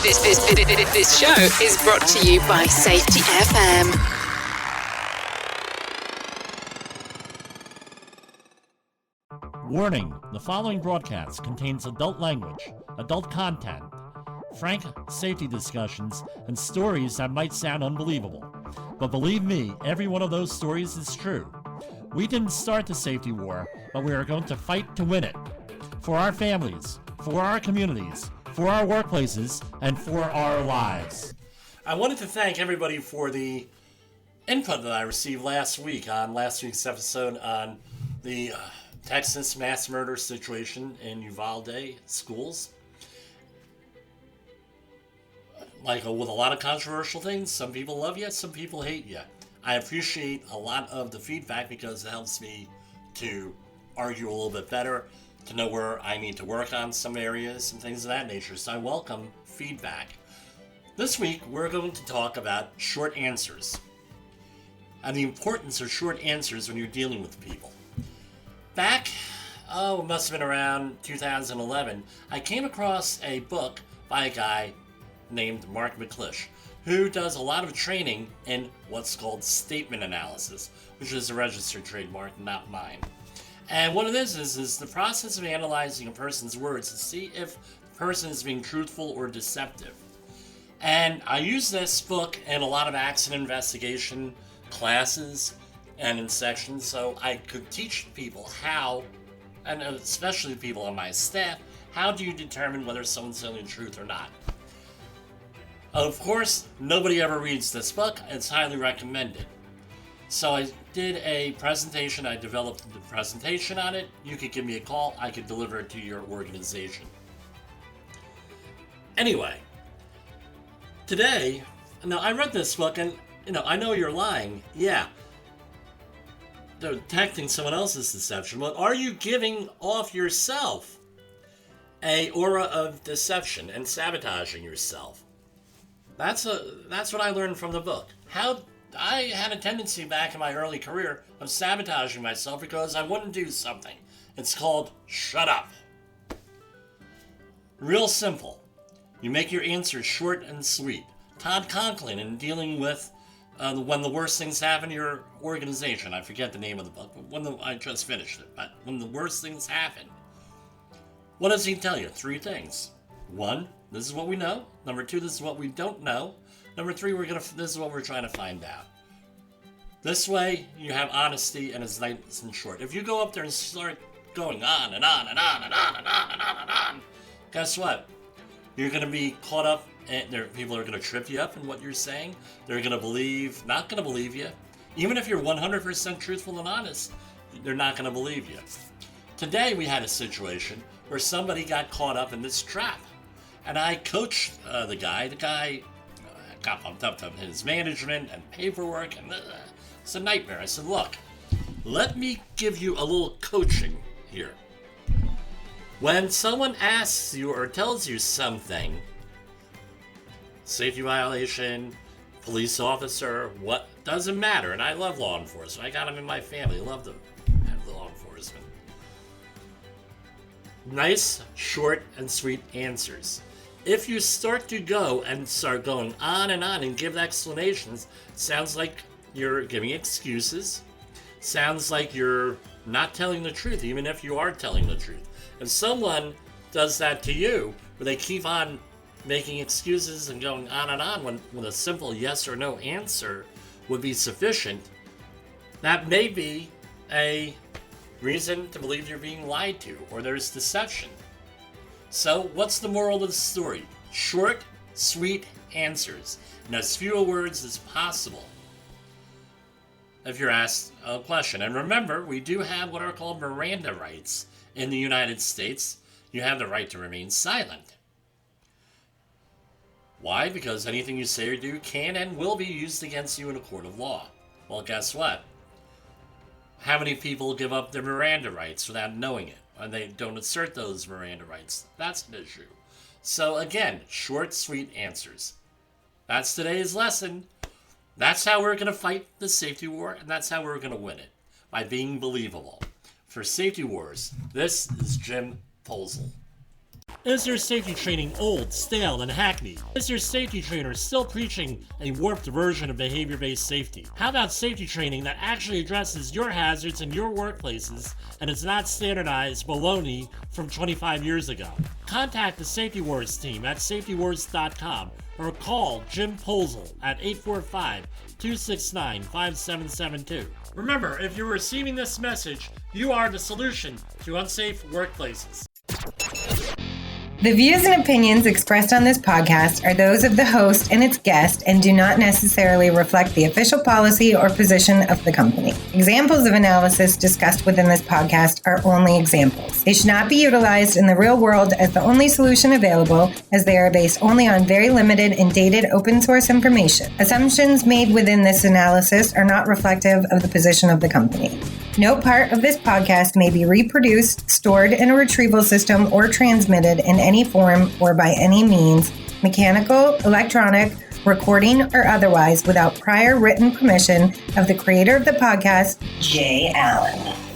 This show is brought to you by Safety FM. Warning, the following broadcast contains adult language, adult content, frank safety discussions, and stories that might sound unbelievable. But believe me, every one of those stories is true. We didn't start the safety war, but we are going to fight to win it. For our families, for our communities, for our workplaces, and for our lives. I wanted to thank everybody for the input that I received last week on last week's episode on the Texas mass murder situation in Uvalde schools. With a lot of controversial things, some people love you, some people hate you. I appreciate a lot of the feedback because it helps me to argue a little bit better, to know where I need to work on some areas and things of that nature. So I welcome feedback. This week, we're going to talk about short answers and the importance of short answers when you're dealing with people. Back, it must have been around 2011, I came across a book by a guy named Mark McClish, who does a lot of training in what's called Statement Analysis, which is a registered trademark, not mine. And what it is the process of analyzing a person's words to see if the person is being truthful or deceptive. And I use this book in a lot of accident investigation classes and in sections, so I could teach people how, and especially people on my staff, how do you determine whether someone's telling the truth or not. Of course, nobody ever reads this book. It's highly recommended. So I did a presentation. I developed the presentation on it. You could give me a call. I could deliver it to your organization. Anyway, today, now I read this book and, I know you're lying. Yeah. They're detecting someone else's deception. But are you giving off yourself a aura of deception and sabotaging yourself? That's what I learned from the book. How I had a tendency back in my early career of sabotaging myself because I wouldn't do something. It's called shut up. Real simple. You make your answers short and sweet. Todd Conklin in dealing with when the worst things happen to your organization. I forget the name of the book, but I just finished it. But when the worst things happen, what does he tell you? 3 things. 1, this is what we know. Number 2, this is what we don't know. Number 3, this is what we're trying to find out. This way, you have honesty and it's nice and short. If you go up there and start going on and on and on and on and on and on and on, guess what? You're going to be caught up, and people are going to trip you up in what you're saying. They're going to not going to believe you. Even if you're 100% truthful and honest, they're not going to believe you. Today, we had a situation where somebody got caught up in this trap. And I coached the guy. The guy got pumped up to his management and paperwork, and it's a nightmare. I said, look, let me give you a little coaching here. When someone asks you or tells you something, safety violation, police officer, what, doesn't matter. And I love law enforcement. I got them in my family. I love them. I have law enforcement. Nice, short, and sweet answers. If you start to go and start going on and give explanations, sounds like you're giving excuses. Sounds like you're not telling the truth, even if you are telling the truth. If someone does that to you, where they keep on making excuses and going on when a simple yes or no answer would be sufficient, that may be a reason to believe you're being lied to or there's deception. So what's the moral of the story? Short, sweet answers in as few words as possible if you're asked a question. And remember, we do have what are called Miranda rights in the United States. You have the right to remain silent. Why? Because anything you say or do can and will be used against you in a court of law. Well, guess what? How many people give up their Miranda rights without knowing it? And they don't assert those Miranda rights. That's an issue. So again, short, sweet answers. That's today's lesson. That's how we're going to fight the safety war, and that's how we're going to win it, by being believable. For Safety Wars, this is Jim Posel. Is your safety training old, stale, and hackneyed? Is your safety trainer still preaching a warped version of behavior-based safety? How about safety training that actually addresses your hazards in your workplaces and is not standardized baloney from 25 years ago? Contact the Safety Wars team at safetywars.com or call Jim Posel at 845-269-5772. Remember, if you're receiving this message, you are the solution to unsafe workplaces. The views and opinions expressed on this podcast are those of the host and its guest and do not necessarily reflect the official policy or position of the company. Examples of analysis discussed within this podcast are only examples. They should not be utilized in the real world as the only solution available, as they are based only on very limited and dated open source information. Assumptions made within this analysis are not reflective of the position of the company. No part of this podcast may be reproduced, stored in a retrieval system, or transmitted in any form or by any means, mechanical, electronic, recording, or otherwise, without prior written permission of the creator of the podcast, Jay Allen.